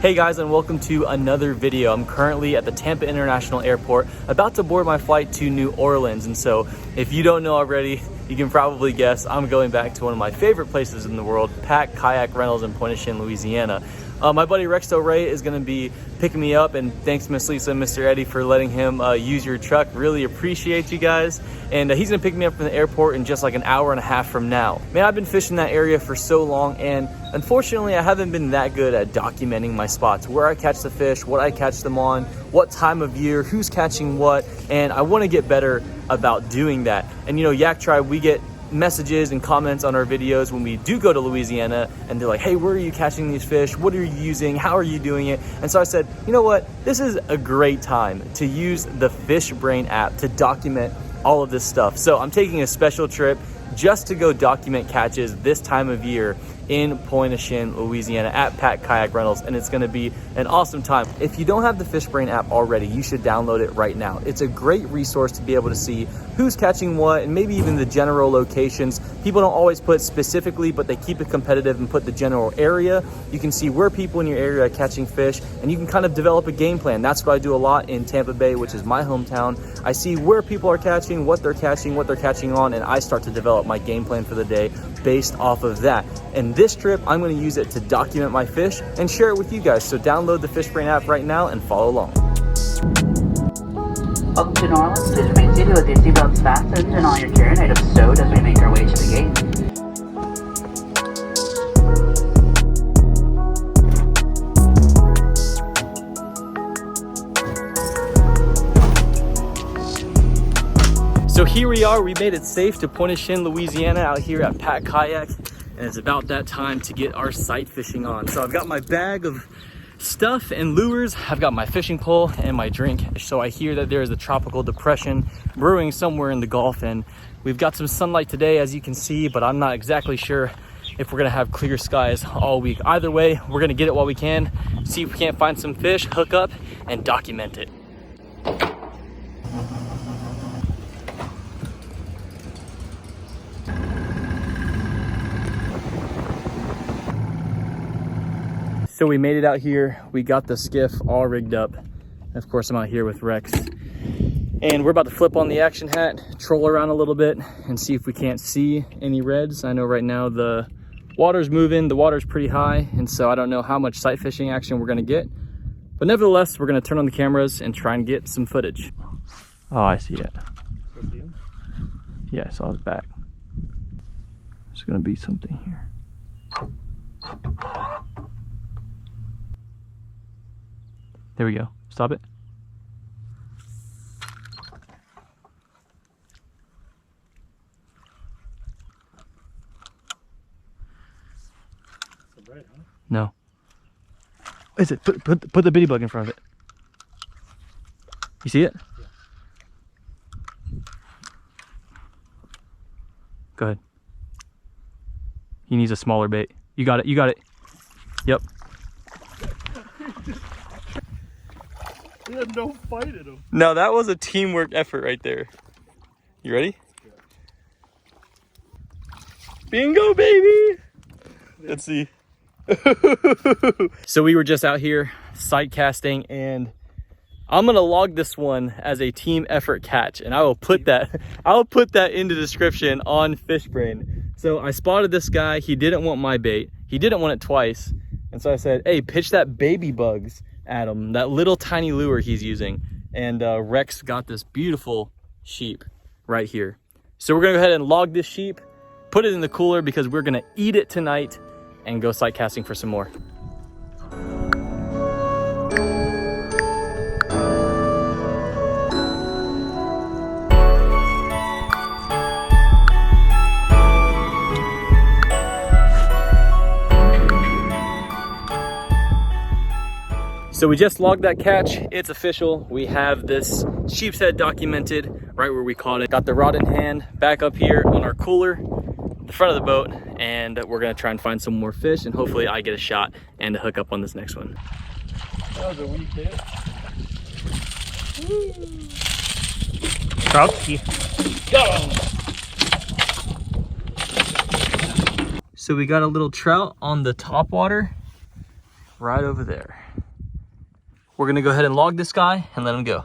Hey guys, and welcome to another video. I'm currently at the Tampa International Airport about to board my flight to New Orleans. And so if you don't know already, you can probably guess I'm going back to one of my favorite places in the world, Pack Kayak Rentals in Pointe-aux-Chenes, Louisiana. My buddy Rex Del Rey is going to be picking me up, and thanks Miss Lisa and Mr. Eddie for letting him use your truck. Really appreciate you guys. And he's going to pick me up from the airport in just like an hour and a half from now. Man, I've been fishing that area for so long, and unfortunately I haven't been that good at documenting my spots, where I catch the fish, what I catch them on, what time of year, who's catching what, and I want to get better about doing that. And you know, Yak Tribe, we get messages and comments on our videos when we do go to Louisiana, and they're like, hey, where are you catching these fish? What are you using? How are you doing it? And so I said, you know what? This is a great time to use the FishBrain app to document all of this stuff. So I'm taking a special trip just to go document catches this time of year in Pointe-aux-Chenes, Louisiana at Pack Kayak Rentals, and it's going to be an awesome time. If you don't have the FishBrain app already, you should download it right now. It's a great resource to be able to see who's catching what, and maybe even the general locations. People don't always put specifically, but they keep it competitive and put the general area. You can see where people in your area are catching fish, and you can kind of develop a game plan. That's what I do a lot in Tampa Bay, which is my hometown. I see where people are catching, what they're catching on, and I start to develop my game plan for the day based off of that. And this trip, I'm going to use it to document my fish and share it with you guys. So download the FishBrain app right now and follow along. Welcome to New Orleans. Please remain seated with your seatbelts fastened and all your carry items stowed as we make our way to the gate. So here we are, we made it safe to Pointe-aux-Chenes, Louisiana, out here at Pack Kayak, and it's about that time to get our sight fishing on. So I've got my bag of stuff and lures, I've got my fishing pole and my drink. So I hear that there is a tropical depression brewing somewhere in the Gulf, and we've got some sunlight today, as you can see, but I'm not exactly sure if we're gonna have clear skies all week. Either way, we're gonna get it while we can, see if we can't find some fish, hook up, and document it. So we made it out here. We got the skiff all rigged up. Of course, I'm out here with Rex. And we're about to flip on the action hat, troll around a little bit, and see if we can't see any reds. I know right now the water's moving, the water's pretty high, and so I don't know how much sight fishing action we're gonna get. But nevertheless, we're gonna turn on the cameras and try and get some footage. Oh, I see it. Yeah, I saw his back. There's gonna be something here. There we go. Stop it. Right, huh? No. Is it? Put the bitty bug in front of it. You see it? Yeah. Go ahead. He needs a smaller bait. You got it. You got it. Yep. He had no fight in him. No, that was a teamwork effort right there. You ready? Yeah. Bingo, baby! Let's see. So we were just out here sight casting, and I'm gonna log this one as a team effort catch, and I will put that in the description on FishBrain. So I spotted this guy. He didn't want my bait. He didn't want it twice, and so I said, hey, pitch that baby bugs at him, that little tiny lure he's using. And Rex got this beautiful sheep right here. So we're gonna go ahead and log this sheep, put it in the cooler, because we're gonna eat it tonight and go sight casting for some more. So we just logged that catch. It's official. We have this sheepshead documented right where we caught it. Got the rod in hand back up here on our cooler, the front of the boat, and we're gonna try and find some more fish, and hopefully I get a shot and a hook up on this next one. That was a weak hit. Trout. Got him. So we got a little trout on the top water right over there. We're gonna go ahead and log this guy and let him go.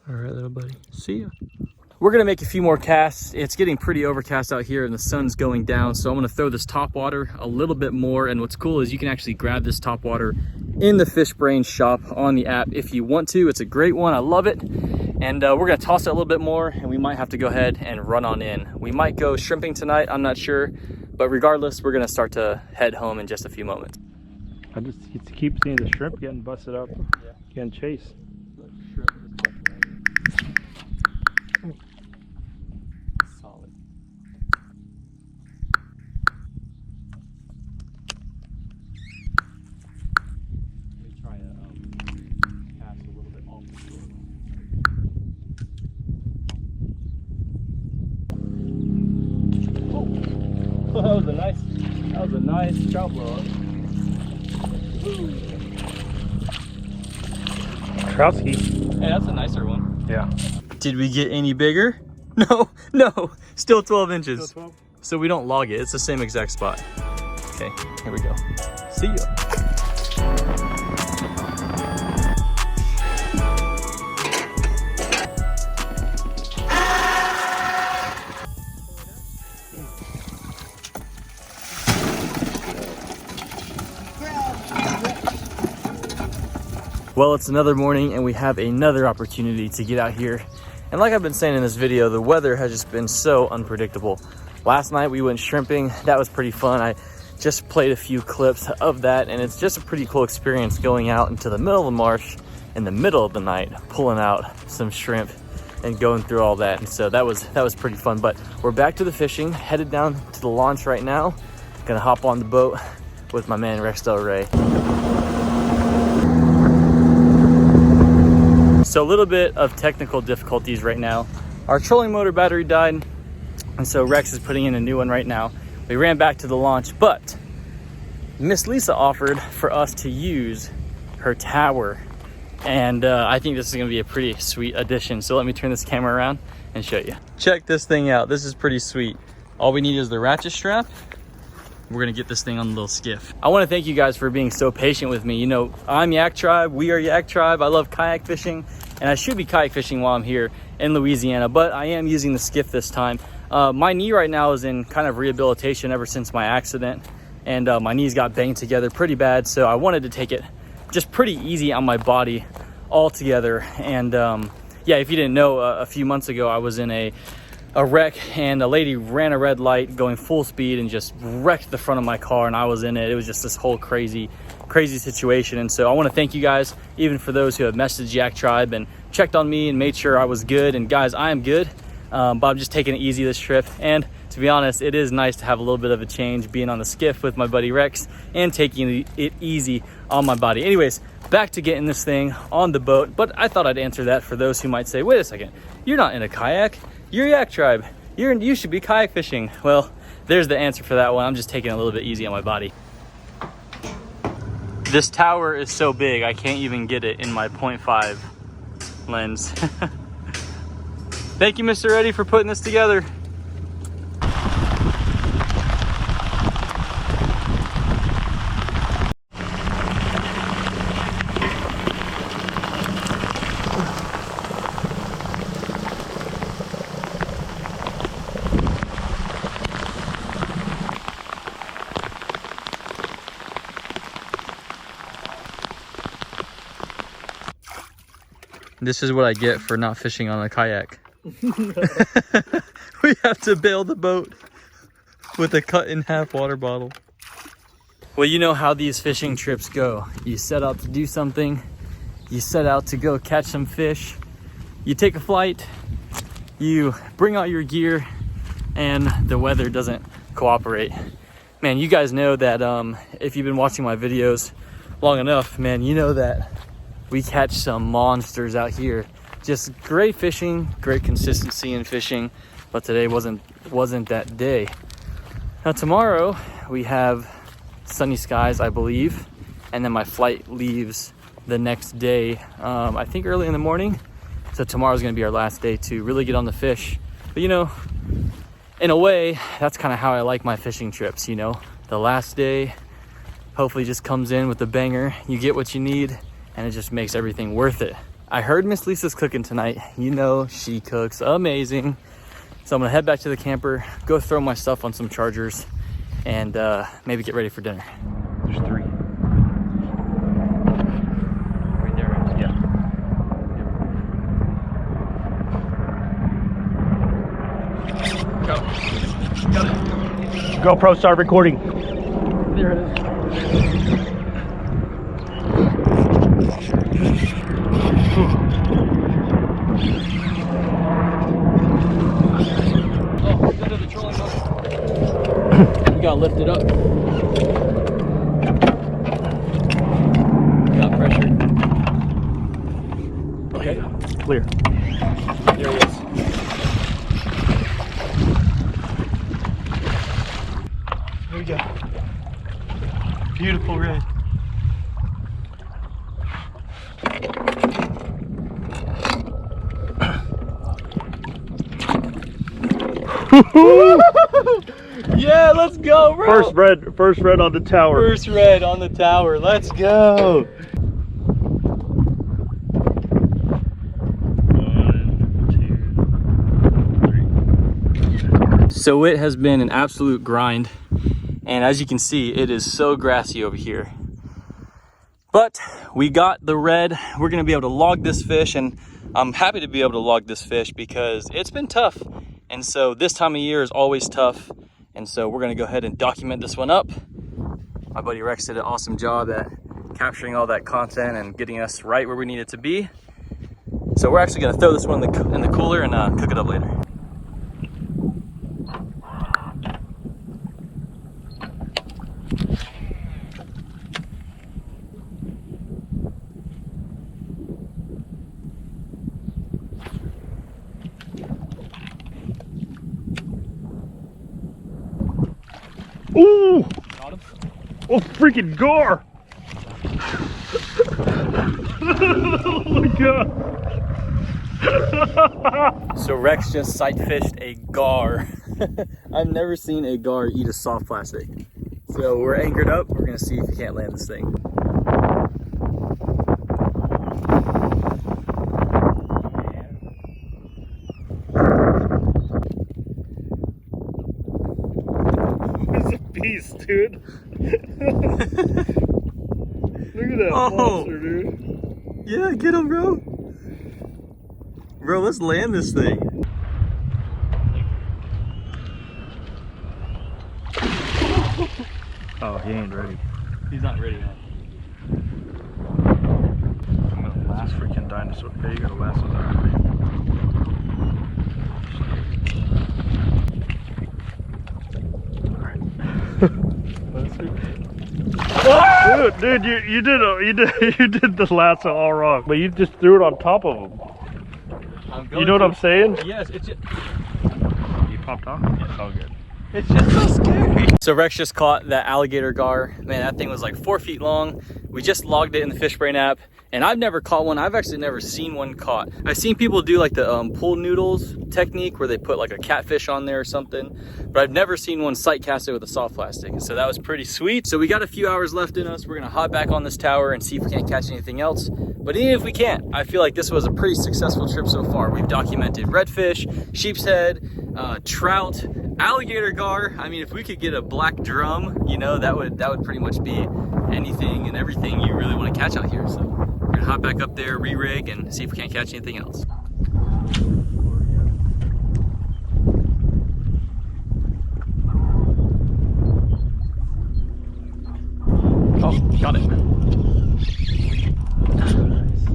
All right, little buddy, see ya. We're gonna make a few more casts. It's getting pretty overcast out here and the sun's going down, so I'm gonna throw this top water a little bit more. And what's cool is you can actually grab this top water in the FishBrain shop on the app if you want to. It's a great one, I love it. And we're gonna toss it a little bit more, and we might have to go ahead and run on in. We might go shrimping tonight, I'm not sure, but regardless, we're gonna start to head home in just a few moments. I just keep seeing the shrimp getting busted up, getting chased. Solid. Let me try to cast a little bit off the shore. Oh, that was a nice trout blow up. Troutski. Hey, that's a nicer one. Yeah. Did we get any bigger? No, still 12 inches. Still 12? So we don't log it, it's the same exact spot. Okay, here we go. See ya. Well, it's another morning and we have another opportunity to get out here. And like I've been saying in this video, the weather has just been so unpredictable. Last night we went shrimping. That was pretty fun. I just played a few clips of that, and it's just a pretty cool experience going out into the middle of the marsh in the middle of the night, pulling out some shrimp and going through all that. And so that was pretty fun. But we're back to the fishing, headed down to the launch right now. Gonna hop on the boat with my man Rex Del Rey. So a little bit of technical difficulties right now. Our trolling motor battery died, and so Rex is putting in a new one right now. We ran back to the launch, but Miss Lisa offered for us to use her tower, and I think this is gonna be a pretty sweet addition. So let me turn this camera around and show you. Check this thing out. This is pretty sweet. All we need is the ratchet strap. We're gonna get this thing on the little skiff. I wanna thank you guys for being so patient with me. You know, I'm Yak Tribe, we are Yak Tribe. I love kayak fishing, and I should be kayak fishing while I'm here in Louisiana, but I am using the skiff this time. My knee right now is in kind of rehabilitation ever since my accident, and my knees got banged together pretty bad, so I wanted to take it just pretty easy on my body altogether. And yeah, if you didn't know, a few months ago I was in a wreck, and a lady ran a red light going full speed and just wrecked the front of my car, and I was in it. It was just this whole crazy situation. And so I want to thank you guys, even for those who have messaged Yak Tribe and checked on me and made sure I was good. And guys, I am good, but I'm just taking it easy this trip. And to be honest, it is nice to have a little bit of a change, being on the skiff with my buddy Rex and taking it easy on my body. Anyways, back to getting this thing on the boat. But I thought I'd answer that for those who might say, wait a second, you're not in a kayak, you're Yak Tribe, you should be kayak fishing. Well, there's the answer for that one. I'm just taking it a little bit easy on my body. This tower is so big, I can't even get it in my 0.5 lens. Thank you, Mr. Eddie, for putting this together. This is what I get for not fishing on a kayak. We have to bail the boat with a cut in half water bottle. Well, you know how these fishing trips go. You set out to do something, you set out to go catch some fish, you take a flight, you bring out your gear, and the weather doesn't cooperate. Man, you guys know that if you've been watching my videos long enough, man, you know that we catch some monsters out here. Just great fishing, great consistency in fishing, but today wasn't that day. Now tomorrow we have sunny skies, I believe, and then my flight leaves the next day, I think early in the morning. So tomorrow's gonna be our last day to really get on the fish. But you know, in a way, that's kind of how I like my fishing trips, you know? the last day hopefully just comes in with a banger. You get what you need and it just makes everything worth it. I heard Miss Lisa's cooking tonight. You know, she cooks amazing. So I'm gonna head back to the camper, go throw my stuff on some chargers, and maybe get ready for dinner. There's 3. Right there, right? Yeah. Go. Got it. GoPro, start recording. There it is. Oh, it's under the trolling motor. We gotta lift it up. Got pressure. Okay, Clear. there it is. Here we go. Beautiful red. Yeah, let's go, bro. First red on the tower. First red on the tower. Let's go. 1, 2, 3. So it has been an absolute grind. And as you can see, it is so grassy over here. But we got the red. We're gonna be able to log this fish, and I'm happy to be able to log this fish because it's been tough. And so this time of year is always tough. And so we're gonna go ahead and document this one up. My buddy Rex did an awesome job at capturing all that content and getting us right where we need it to be. So we're actually gonna throw this one in the cooler and cook it up later. Ooh! Oh, freaking gar! Oh my god! So Rex just sight fished a gar. I've never seen a gar eat a soft plastic. So we're anchored up. We're gonna see if he can't land this thing. It's a beast, dude. Look at that monster, dude. Yeah, get him, bro. Bro, let's land this thing. Oh, he ain't ready. He's not ready yet. I'm gonna last freaking dinosaur. Hey, you gotta lasso that. Dude, you did the lasso all wrong, but you just threw it on top of him. You know what I'm saying? Yes, it's just, You popped off? It's all good. it's just so scary. So Rex just caught that alligator gar. Man, that thing was like 4 feet long. We just logged it in the FishBrain app, and I've never caught one. I've actually never seen one caught. I've seen people do like the pool noodles technique where they put like a catfish on there or something, but I've never seen one sight cast it with a soft plastic. So that was pretty sweet. So we got a few hours left in us. We're gonna hop back on this tower and see if we can't catch anything else. But even if we can't, I feel like this was a pretty successful trip so far. We've documented redfish, sheepshead, trout, alligator gar. I mean, if we could get a black drum, you know, that would pretty much be anything and everything you really want to catch out here. So we're gonna hop back up there, re-rig, and see if we can't catch anything else. Oh, got it.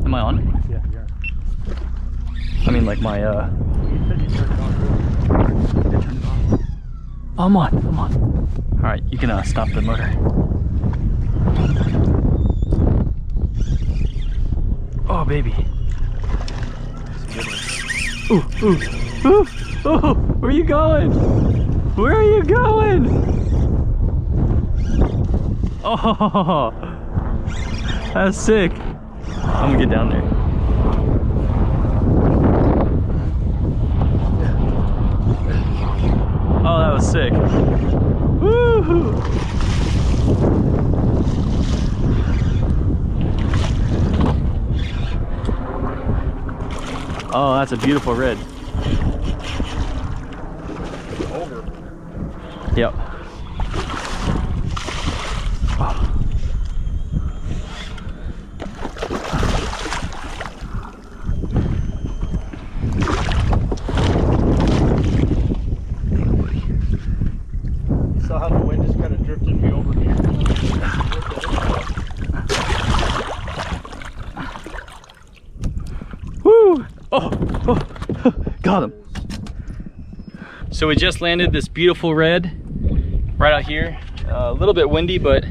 Am I on? Yeah, yeah. I mean, like my Oh, I'm on. All right, you can stop the motor. Oh, baby. Ooh, ooh, ooh, ooh, where are you going? Where are you going? Oh, that's sick. I'm gonna get down there. Oh, that was sick. Woo-hoo. Oh, that's a beautiful red. Over. Yep. Saw how the wind just kind of drifted me over here. Woo! Oh, got him. So we just landed this beautiful red right out here. A little bit windy, but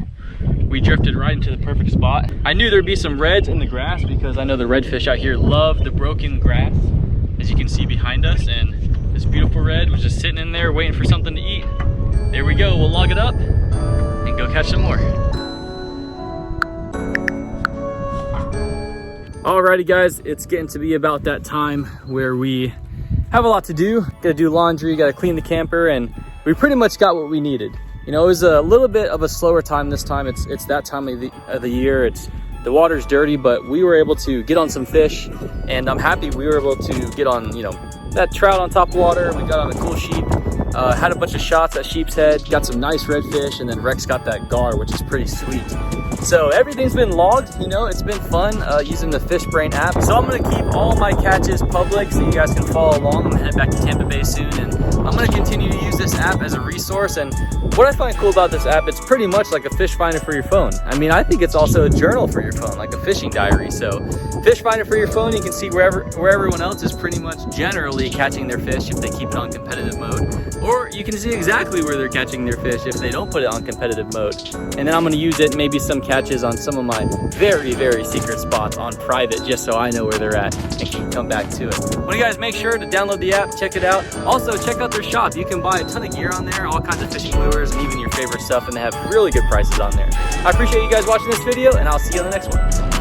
we drifted right into the perfect spot. I knew there'd be some reds in the grass because I know the redfish out here love the broken grass, as you can see behind us. And this beautiful red was just sitting in there waiting for something to eat. There we go, we'll log it up and go catch some more. Alrighty guys, it's getting to be about that time where we have a lot to do. Gotta do laundry, gotta clean the camper, and we pretty much got what we needed. You know, it was a little bit of a slower time this time. It's that time of the year. The water's dirty, but we were able to get on some fish, and I'm happy we were able to get on, you know, that trout on top of water. We got on a cool sheep. Had a bunch of shots at Sheepshead, got some nice redfish, and then Rex got that gar, which is pretty sweet. So everything's been logged, you know, it's been fun using the FishBrain app. So I'm gonna keep all my catches public so you guys can follow along. I'm gonna head back to Tampa Bay soon, and I'm gonna continue to use this app as a resource. And what I find cool about this app, it's pretty much like a fish finder for your phone. I mean, I think it's also a journal for your phone, like a fishing diary. So fish finder for your phone, you can see where everyone else is pretty much generally catching their fish if they keep it on competitive mode. Or you can see exactly where they're catching their fish if they don't put it on competitive mode. And then I'm gonna use it, maybe some catches on some of my very, very secret spots on private, just so I know where they're at and can come back to it. Well, you guys make sure to download the app, check it out. Also, check out their shop. You can buy a ton of gear on there, all kinds of fishing lures and even your favorite stuff, and they have really good prices on there. I appreciate you guys watching this video, and I'll see you on the next one.